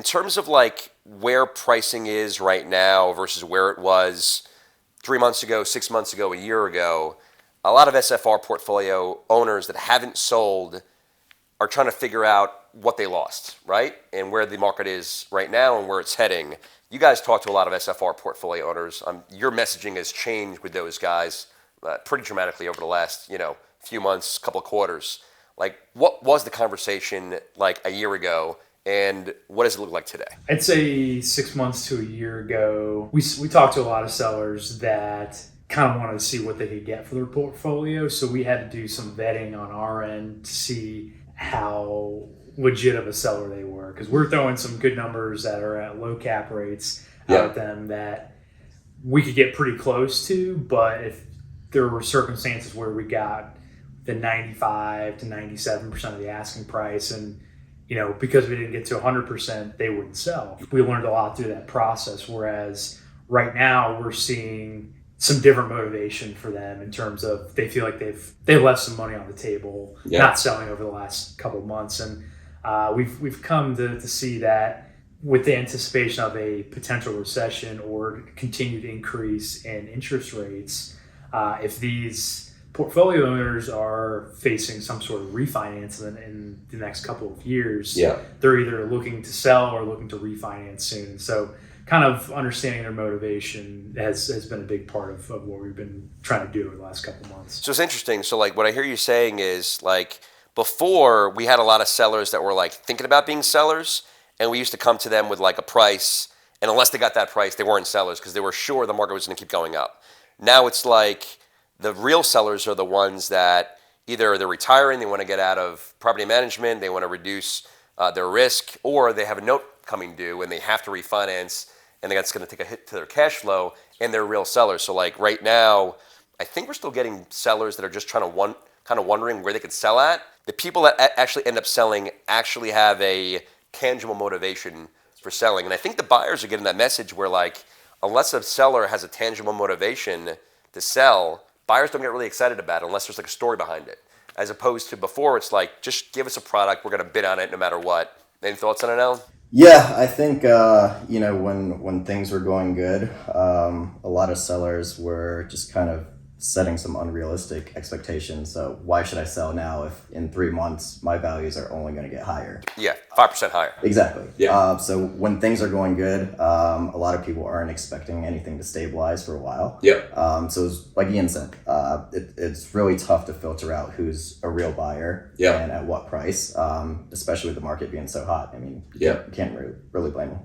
in terms of like where pricing is right now versus where it was 3 months ago, 6 months ago, a year ago, a lot of SFR portfolio owners that haven't sold are trying to figure out what they lost, right? And where the market is right now and where it's heading. You guys talk to a lot of SFR portfolio owners. Your messaging has changed with those guys pretty dramatically over the last, few months, couple of quarters. Like, what was the conversation like a year ago, and what does it look like today? I'd say 6 months to a year ago, we talked to a lot of sellers that kind of wanted to see what they could get for their portfolio. So we had to do some vetting on our end to see how legit of a seller they were, because we're throwing some good numbers that are at low cap rates out at them that we could get pretty close to. But if there were circumstances where we got the 95 to 97% of the asking price, and because we didn't get to 100%, they wouldn't sell. We learned a lot through that process, whereas right now we're seeing some different motivation for them in terms of they feel like they've left some money on the table, not selling over the last couple of months. And we've come to see that with the anticipation of a potential recession or continued increase in interest rates, if these portfolio owners are facing some sort of refinance in the next couple of years, they're either looking to sell or looking to refinance soon. So kind of understanding their motivation has been a big part of what we've been trying to do over the last couple of months. So it's interesting. So like what I hear you saying is like before we had a lot of sellers that were like thinking about being sellers, and we used to come to them with like a price, and unless they got that price, they weren't sellers because they were sure the market was going to keep going up. Now it's like the real sellers are the ones that either they're retiring, they want to get out of property management, they want to reduce their risk, or they have a note coming due and they have to refinance, and that's going to take a hit to their cash flow, and they're real sellers. So like right now, I think we're still getting sellers that are just kind of wondering where they could sell at. The people that actually end up selling actually have a tangible motivation for selling. And I think the buyers are getting that message where like, unless a seller has a tangible motivation to sell, buyers don't get really excited about it unless there's like a story behind it. As opposed to before, it's like, just give us a product, we're going to bid on it no matter what. Any thoughts on it, Alan? Yeah, I think, when things were going good, a lot of sellers were just kind of setting some unrealistic expectations. So why should I sell now if in 3 months my values are only going to get higher? Yeah, 5% higher. Exactly. Yeah. So when things are going good, a lot of people aren't expecting anything to stabilize for a while. Yeah. So it's, like Ian said, it's really tough to filter out who's a real buyer and at what price, especially with the market being so hot. I mean, you can't really blame them.